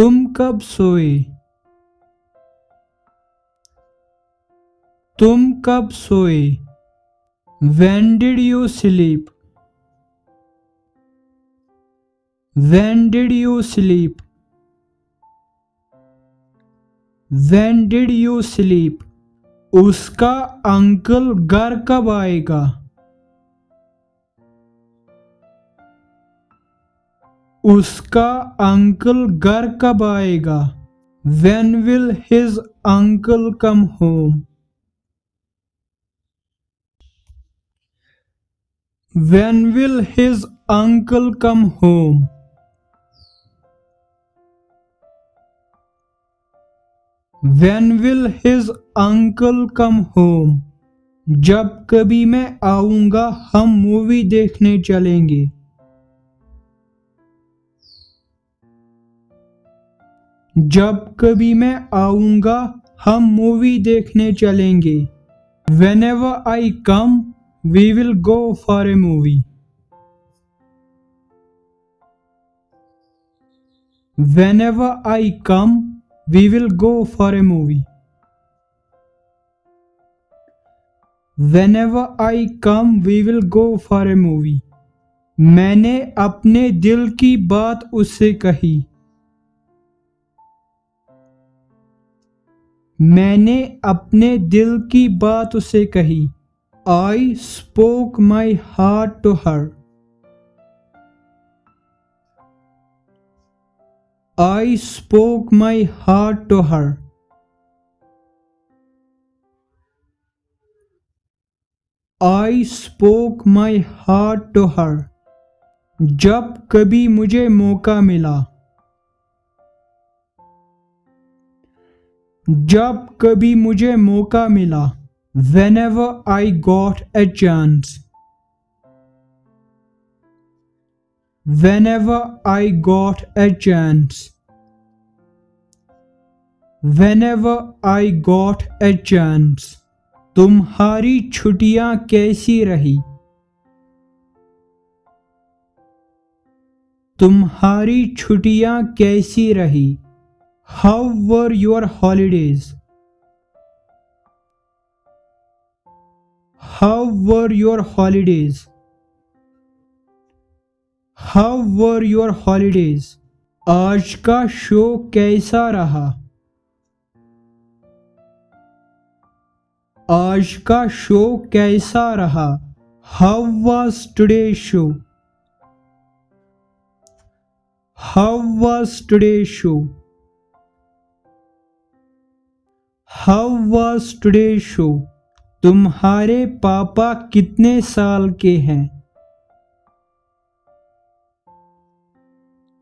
तुम कब सोए? तुम कब सोए? When did you sleep? When did you sleep? When did you sleep? उसका अंकल घर कब आएगा? उसका अंकल घर कब आएगा? When will his uncle come home? When will his uncle come home? When will his uncle come home? जब कभी मैं आऊंगा हम मूवी देखने चलेंगे। जब कभी मैं आऊंगा हम मूवी देखने चलेंगे। Whenever I come, we will go for a movie. Whenever I come, we will go for a movie. Whenever I come, we will go for a movie. मैंने अपने दिल की बात उससे कही। मैंने अपने दिल की बात उसे कही। I spoke my heart to her. I spoke my heart to her. I spoke my heart to her. जब कभी मुझे मौका मिला। जब कभी मुझे मौका मिला। Whenever I got a chance. Whenever I got a chance. Whenever I got a chance. तुम्हारी छुट्टियां कैसी रही? तुम्हारी छुट्टियां कैसी रही? How were your holidays? How were your holidays? How were your holidays? आज का शो कैसा रहा? आज का शो कैसा रहा? How was today's show? How was today's show? How was today's show? तुम्हारे पापा कितने साल के हैं?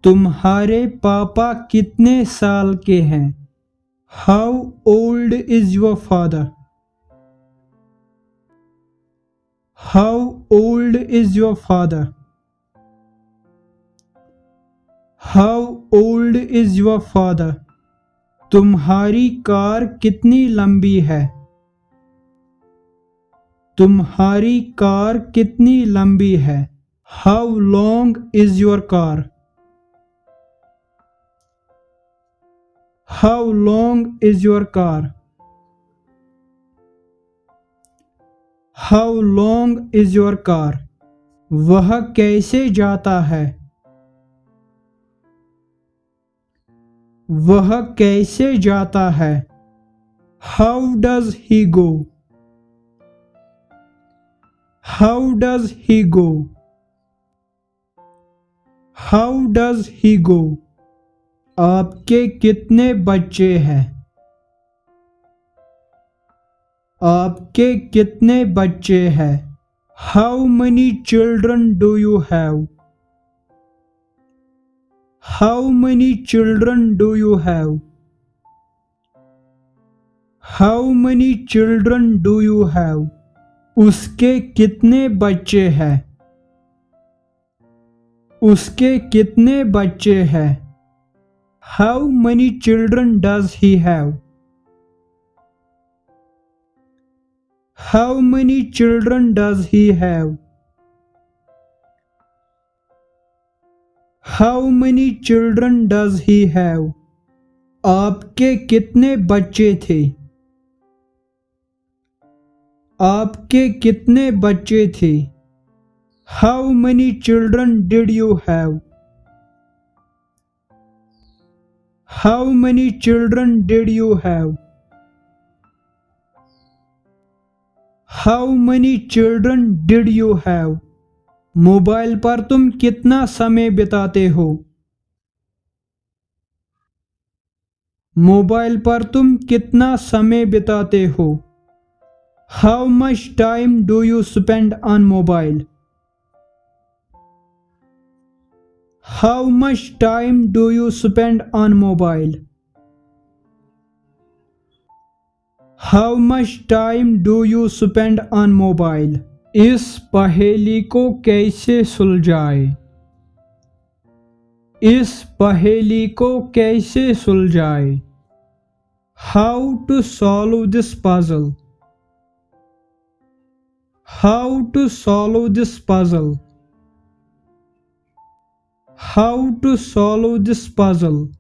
तुम्हारे पापा कितने साल के हैं? How old is your father? How old is your father? How old is your father? तुम्हारी कार कितनी लंबी है? तुम्हारी कार कितनी लंबी है? How long is your car? How long is your car? How long is your car? वह कैसे जाता है? वह कैसे जाता है? How does he go? How does he go? How does he go? आपके कितने बच्चे हैं? आपके कितने बच्चे हैं? How many children do you have? How many children do you have? How many children do you have? उसके कितने बच्चे हैं? उसके कितने बच्चे हैं? How many children does he have? How many children does he have? How many children does he have? आपके कितने बच्चे थे? आपके कितने बच्चे थे? How many children did you have? How many children did you have? How many children did you have? Mobile पर तुम कितना समय बिताते हो? मोबाइल पर तुम कितना समय बिताते हो? How much time do you spend on mobile? How much time do you spend on mobile? How much time do you spend on mobile? इस पहेली को कैसे सुलझाए? इस पहेली को कैसे सुलझाए? How to solve this puzzle? How to solve this puzzle? How to solve this puzzle?